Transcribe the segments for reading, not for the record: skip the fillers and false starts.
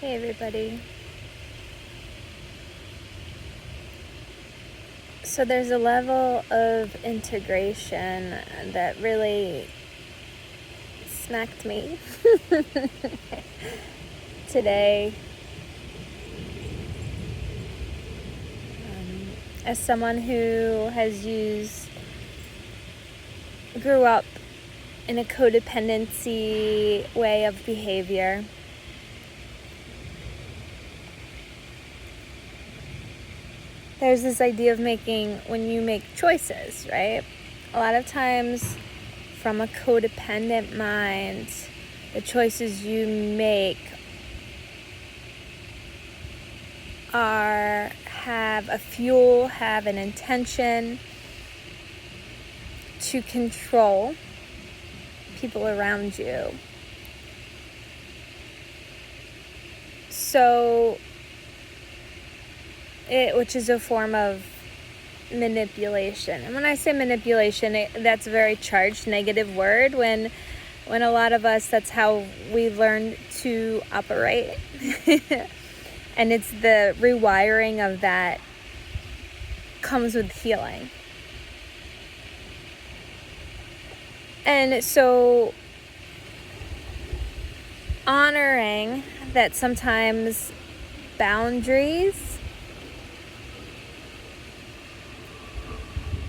Hey everybody. So there's a level of integration that really smacked me today. As someone who grew up in a codependency way of behavior, there's this idea of when you make choices, right? A lot of times from a codependent mind, the choices you make have an intention to control people around you. Which is a form of manipulation. And when I say manipulation, that's a very charged negative word when a lot of us, that's how we learn to operate. And it's the rewiring of that comes with healing. And so honoring that sometimes boundaries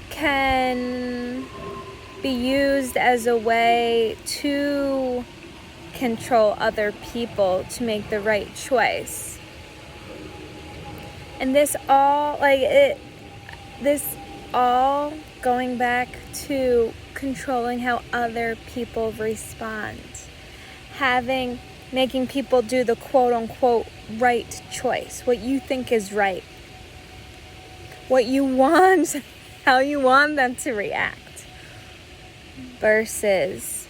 can be used as a way to control other people to make the right choice. And this all going back to controlling how other people respond. Making people do the quote unquote right choice, what you think is right, what you want, how you want them to react, versus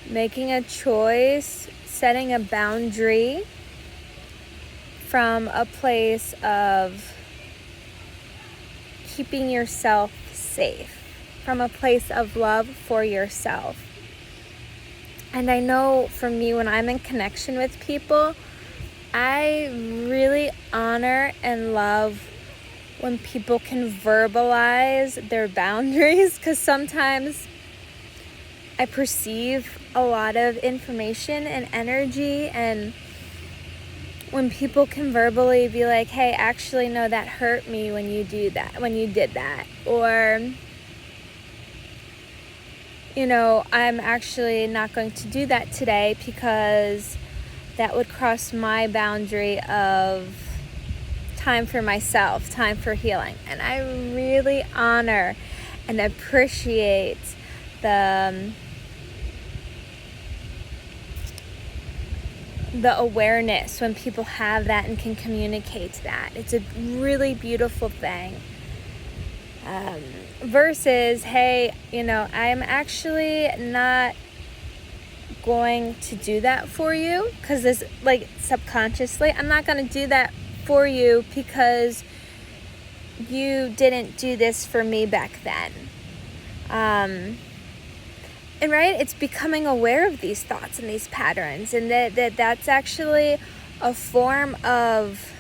making a choice, setting a boundary from a place of keeping yourself safe, from a place of love for yourself. And I know for me, when I'm in connection with people, I really honor and love when people can verbalize their boundaries, because sometimes I perceive a lot of information and energy, and when people can verbally be like, hey, actually, no, that hurt me when you did that, or, I'm actually not going to do that today because that would cross my boundary of time for myself, time for healing. And I really honor and appreciate the awareness when people have that and can communicate that. It's a really beautiful thing. Versus, hey, I'm actually not going to do that for you because this, subconsciously, I'm not going to do that for you because you didn't do this for me back then. And right, it's becoming aware of these thoughts and these patterns, and that's actually a form of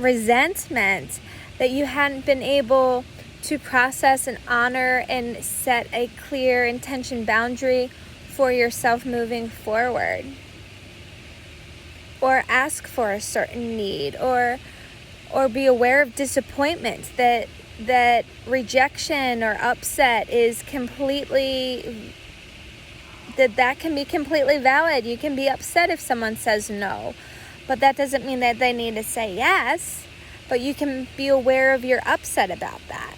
resentment that you hadn't been able to process and honor and set a clear intention boundary for yourself moving forward, or ask for a certain need, or be aware of disappointment, that rejection or upset is completely, that can be completely valid. You can be upset if someone says no, but that doesn't mean that they need to say yes, but you can be aware of your upset about that.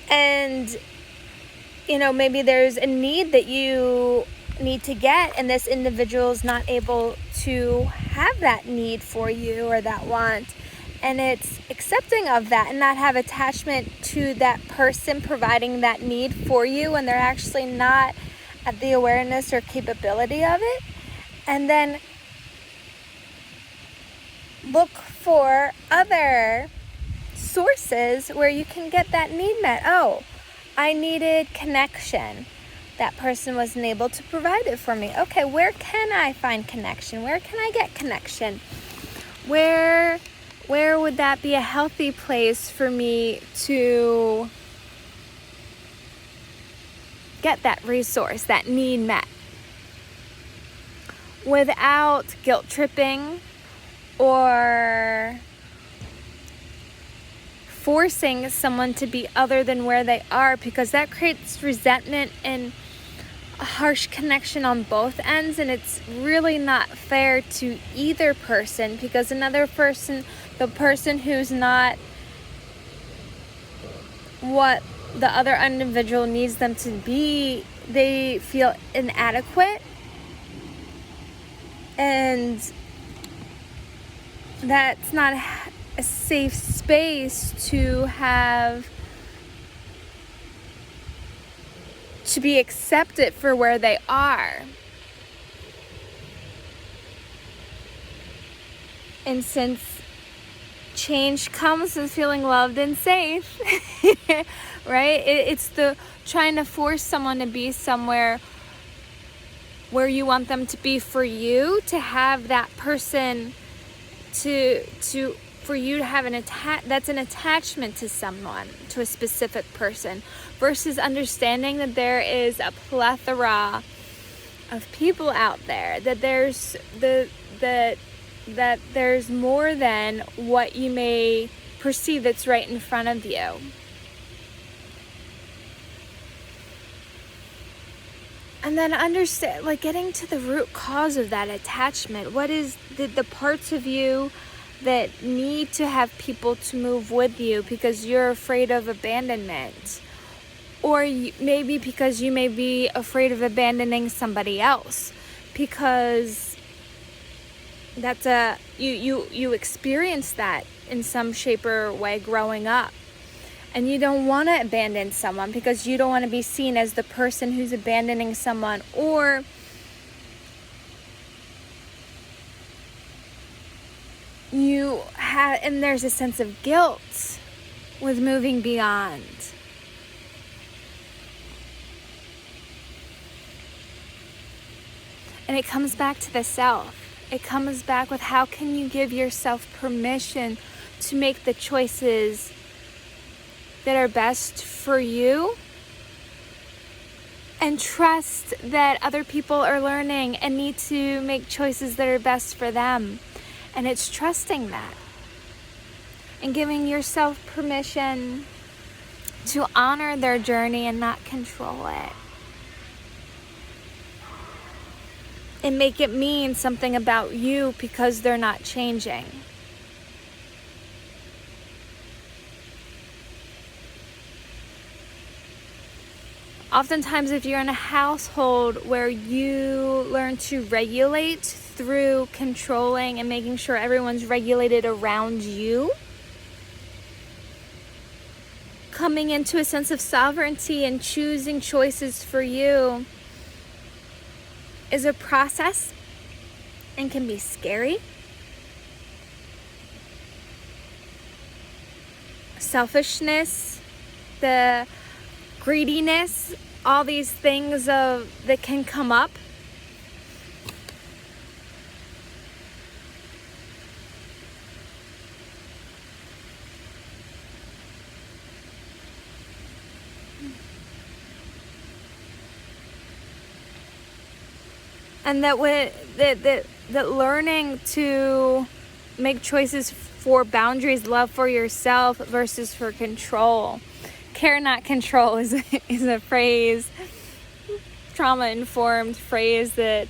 And, maybe there's a need that you need to get, and this individual is not able to have that need for you or that want. And it's accepting of that and not have attachment to that person providing that need for you when they're actually not at the awareness or capability of it. And then look for other sources where you can get that need met. Oh, I needed connection. That person wasn't able to provide it for me. Okay, where can I find connection? Where can I get connection? Where would that be a healthy place for me to get that resource, that need met, without guilt tripping or forcing someone to be other than where they are, because that creates resentment and a harsh connection on both ends, and it's really not fair to either person, because another person, the person who's not what the other individual needs them to be, they feel inadequate, and that's not a safe space to be accepted for where they are. And since change comes with feeling loved and safe, right? It's the trying to force someone to be somewhere where you want them to be for you, to have that person for you to have that's an attachment to someone, to a specific person, versus understanding that there is a plethora of people out there, that there's more than what you may perceive that's right in front of you. And then understand, like, getting to the root cause of that attachment. What is the parts of you that need to have people to move with you because you're afraid of abandonment? Or maybe because you may be afraid of abandoning somebody else, because that's you experienced that in some shape or way growing up. And you don't want to abandon someone because you don't want to be seen as the person who's abandoning someone. Or and there's a sense of guilt with moving beyond. And it comes back to the self. It comes back with, how can you give yourself permission to make the choices that are best for you, and trust that other people are learning and need to make choices that are best for them. And it's trusting that and giving yourself permission to honor their journey and not control it, and make it mean something about you because they're not changing. Oftentimes, if you're in a household where you learn to regulate through controlling and making sure everyone's regulated around you, coming into a sense of sovereignty and choosing choices for you is a process and can be scary. Selfishness, the greediness, all these things that can come up. And that learning to make choices for boundaries, love for yourself versus for control. Care, not control is a phrase, trauma-informed phrase that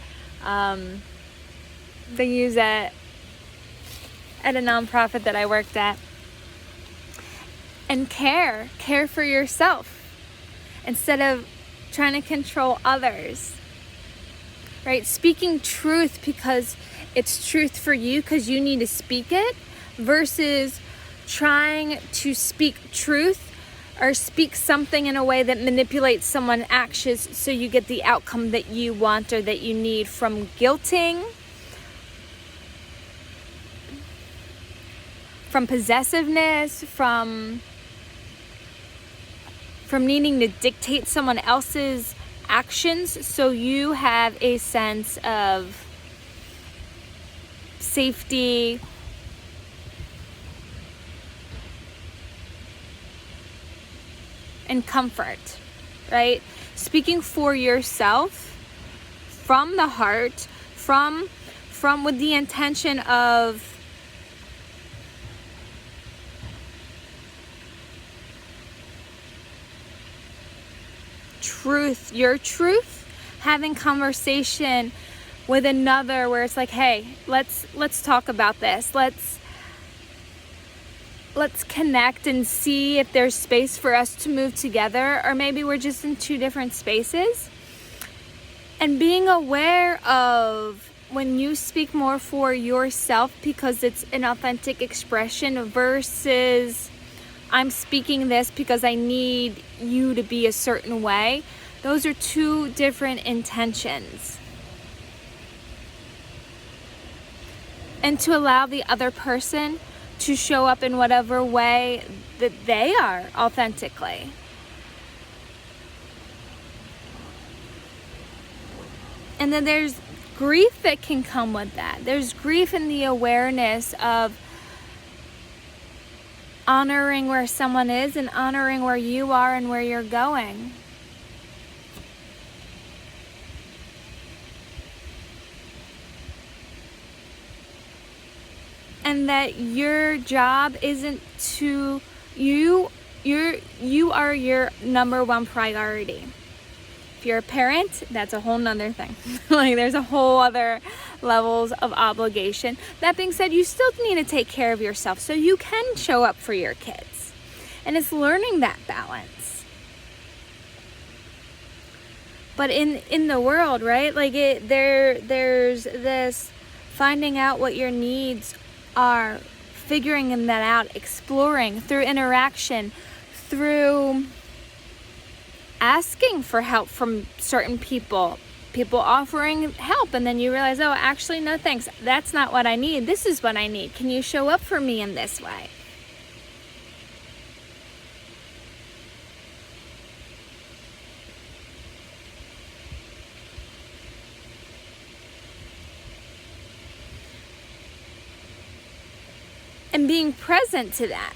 they use at a nonprofit that I worked at. And care for yourself instead of trying to control others, right? Speaking truth because it's truth for you because you need to speak it, versus trying to speak truth or speak something in a way that manipulates someone's actions so you get the outcome that you want or that you need, from from possessiveness, from needing to dictate someone else's actions, so you have a sense of safety, and comfort, right? Speaking for yourself from the heart, from with the intention of truth, your truth, having conversation with another where it's like, hey, let's talk about this. Let's connect and see if there's space for us to move together, or maybe we're just in two different spaces. And being aware of when you speak more for yourself because it's an authentic expression versus I'm speaking this because I need you to be a certain way. Those are two different intentions. And to allow the other person to show up in whatever way that they are authentically. And then there's grief that can come with that. There's grief in the awareness of honoring where someone is and honoring where you are and where you're going. And that your job isn't to you are your number one priority. If you're a parent, that's a whole nother thing. Like there's a whole other levels of obligation. That being said, you still need to take care of yourself so you can show up for your kids. And it's learning that balance. But in the world, right? Like there's this finding out what your needs are, figuring that out, exploring through interaction, through asking for help from certain people offering help, and then you realize, oh, actually, no thanks, that's not what I need, this is what I need, can you show up for me in this way? And being present to that.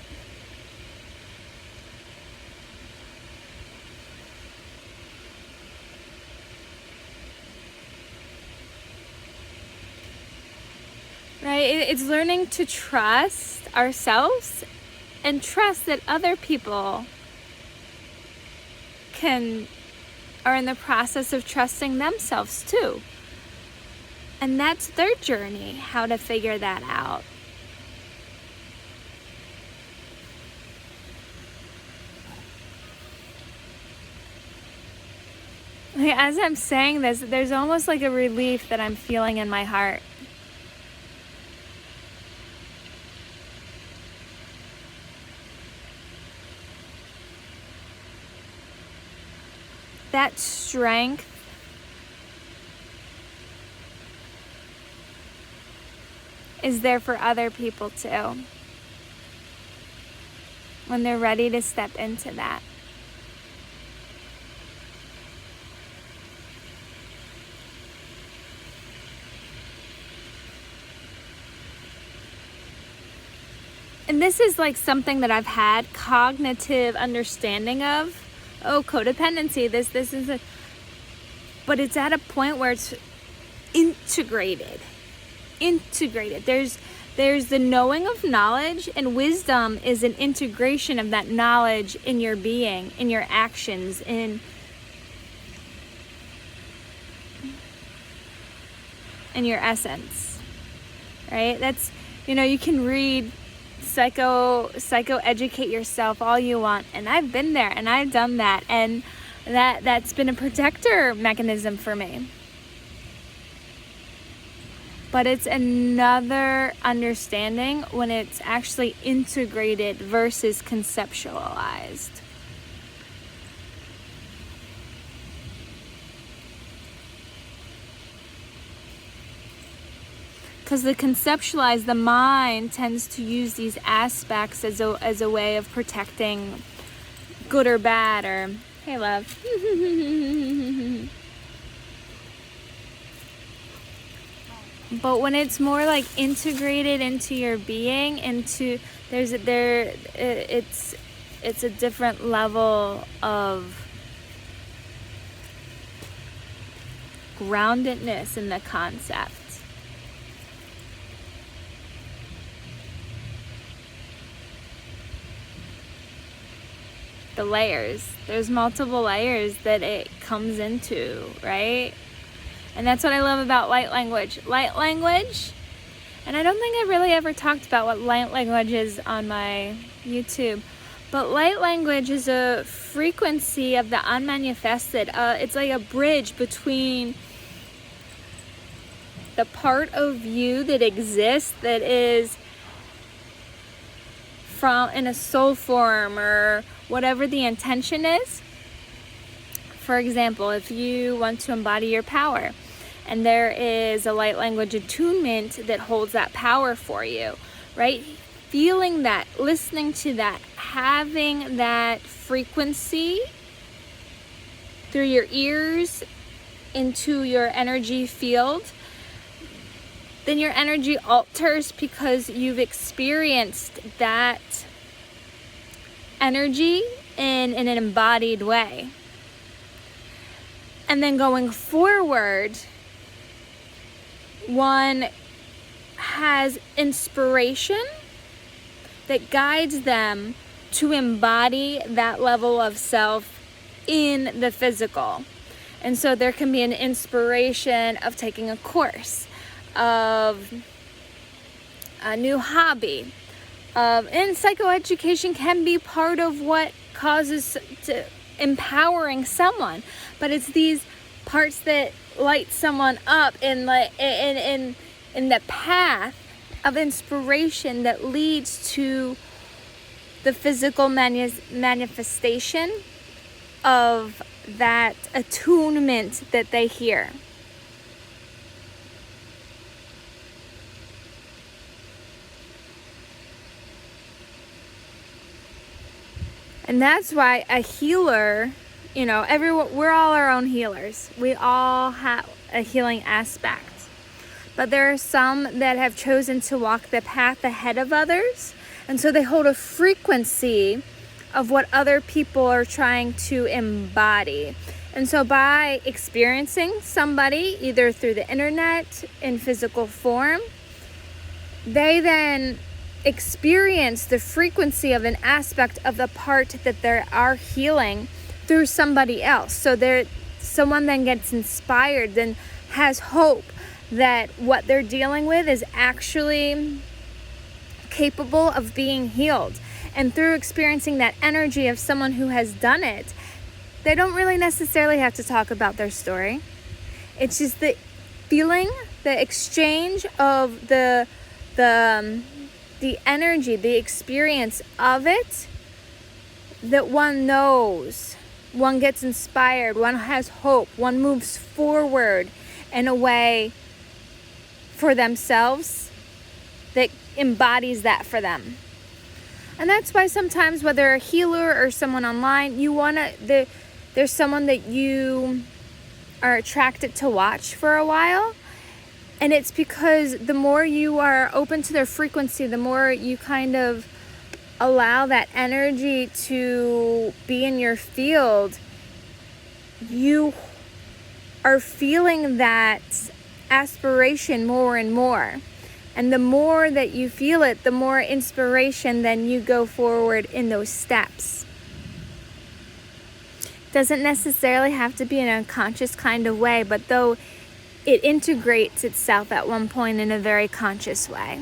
Right? It's learning to trust ourselves and trust that other people are in the process of trusting themselves too. And that's their journey, how to figure that out. As I'm saying this, there's almost like a relief that I'm feeling in my heart. That strength is there for other people too, when they're ready to step into that. And this is like something that I've had cognitive understanding of. Oh, codependency, this is a... But it's at a point where it's integrated. There's the knowing of knowledge, and wisdom is an integration of that knowledge in your being, in your actions, in your essence, right? That's, you can read psycho educate yourself all you want, and I've been there and I've done that, and that's been a protector mechanism for me. But it's another understanding when it's actually integrated versus conceptualized. Because the mind tends to use these aspects as a way of protecting good or bad, or, hey love. But when it's more like integrated into your being, it's a different level of groundedness in the concept. The layers. There's multiple layers that it comes into, right? And that's what I love about light language. Light language, and I don't think I really ever talked about what light language is on my YouTube, but light language is a frequency of the unmanifested. It's like a bridge between the part of you that exists, that is from in a soul form or whatever the intention is. For example, if you want to embody your power, and there is a light language attunement that holds that power for you, right? Feeling that, listening to that, having that frequency through your ears into your energy field, then your energy alters because you've experienced that energy in an embodied way. And then going forward, one has inspiration that guides them to embody that level of self in the physical. And so there can be an inspiration of taking a course, of a new hobby, and psychoeducation can be part of what causes to empowering someone, but it's these parts that light someone up in the path of inspiration that leads to the physical manifestation of that attunement that they hear. And that's why a healer, we're all our own healers. We all have a healing aspect. But there are some that have chosen to walk the path ahead of others. And so they hold a frequency of what other people are trying to embody. And so by experiencing somebody, either through the internet, in physical form, they then experience the frequency of an aspect of the part that they are healing through somebody else. So someone then gets inspired, then has hope that what they're dealing with is actually capable of being healed. And through experiencing that energy of someone who has done it, they don't really necessarily have to talk about their story. It's just the feeling, the exchange of the energy, the experience of it, that one knows, one gets inspired, one has hope, one moves forward in a way for themselves that embodies that for them. And that's why sometimes, whether a healer or someone online, there's someone that you are attracted to watch for a while. And it's because the more you are open to their frequency, the more you kind of allow that energy to be in your field, you are feeling that aspiration more and more. And the more that you feel it, the more inspiration then you go forward in those steps. Doesn't necessarily have to be in a conscious kind of way, but though it integrates itself at one point in a very conscious way.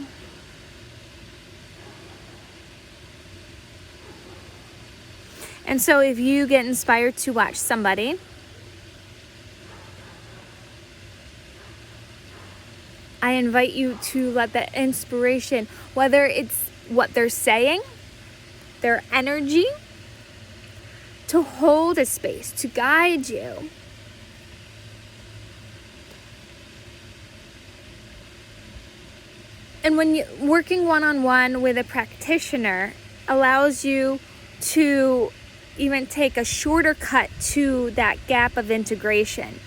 And so if you get inspired to watch somebody, I invite you to let that inspiration, whether it's what they're saying, their energy, to hold a space, to guide you. And when you working one-on-one with a practitioner allows you to even take a shorter cut to that gap of integration.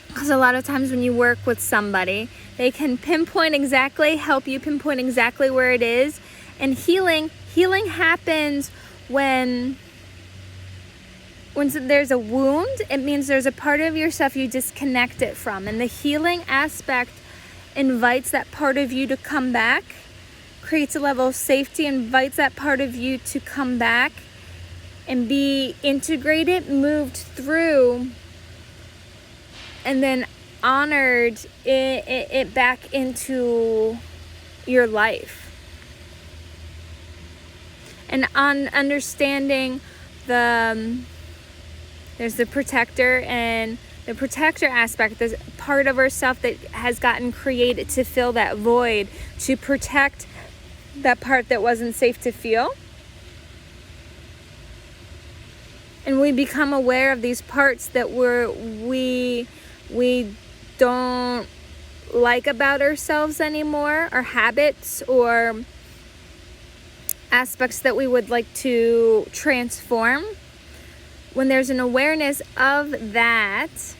Because a lot of times when you work with somebody, they can help you pinpoint exactly where it is. And healing happens when there's a wound. It means there's a part of yourself you disconnect it from. And the healing aspect invites that part of you to come back, creates a level of safety, invites that part of you to come back and be integrated, moved through, and then honored it back into your life. And on understanding there's the protector, and the protector aspect, there's part of ourself that has gotten created to fill that void, to protect that part that wasn't safe to feel. And we become aware of these parts that we don't like about ourselves anymore, or habits or aspects that we would like to transform. When there's an awareness of that,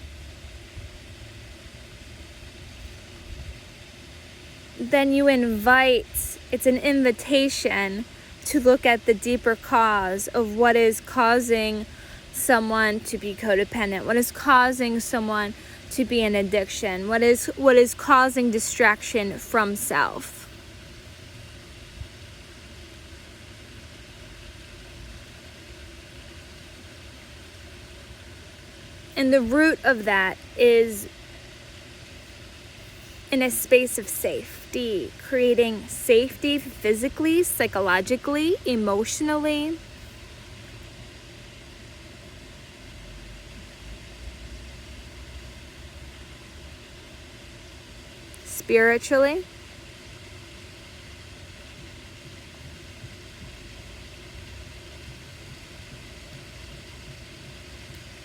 then it's an invitation to look at the deeper cause of what is causing someone to be codependent, what is causing someone to be in addiction, what is causing distraction from self. And the root of that is in a space of safety, creating safety physically, psychologically, emotionally. Spiritually.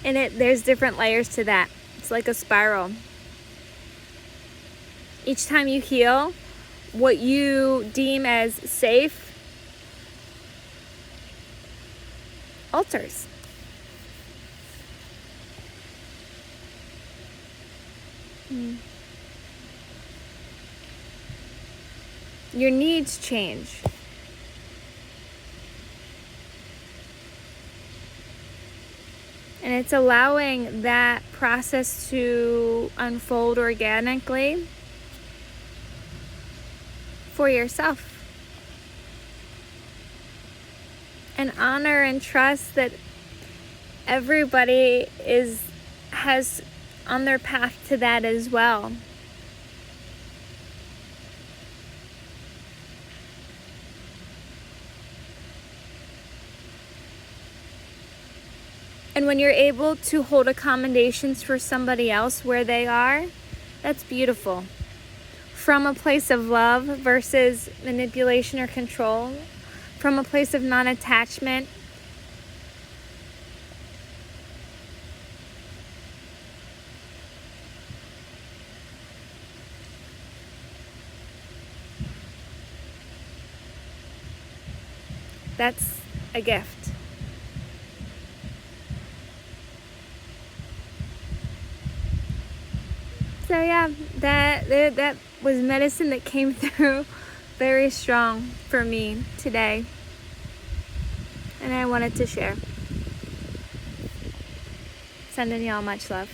And there's different layers to that. It's like a spiral. Each time you heal, what you deem as safe alters. Your needs change. And it's allowing that process to unfold organically for yourself. And honor and trust that everybody has on their path to that as well. And when you're able to hold accommodations for somebody else where they are, that's beautiful. From a place of love versus manipulation or control, from a place of non-attachment. That's a gift. So yeah, that was medicine that came through very strong for me today. And I wanted to share. Sending y'all much love.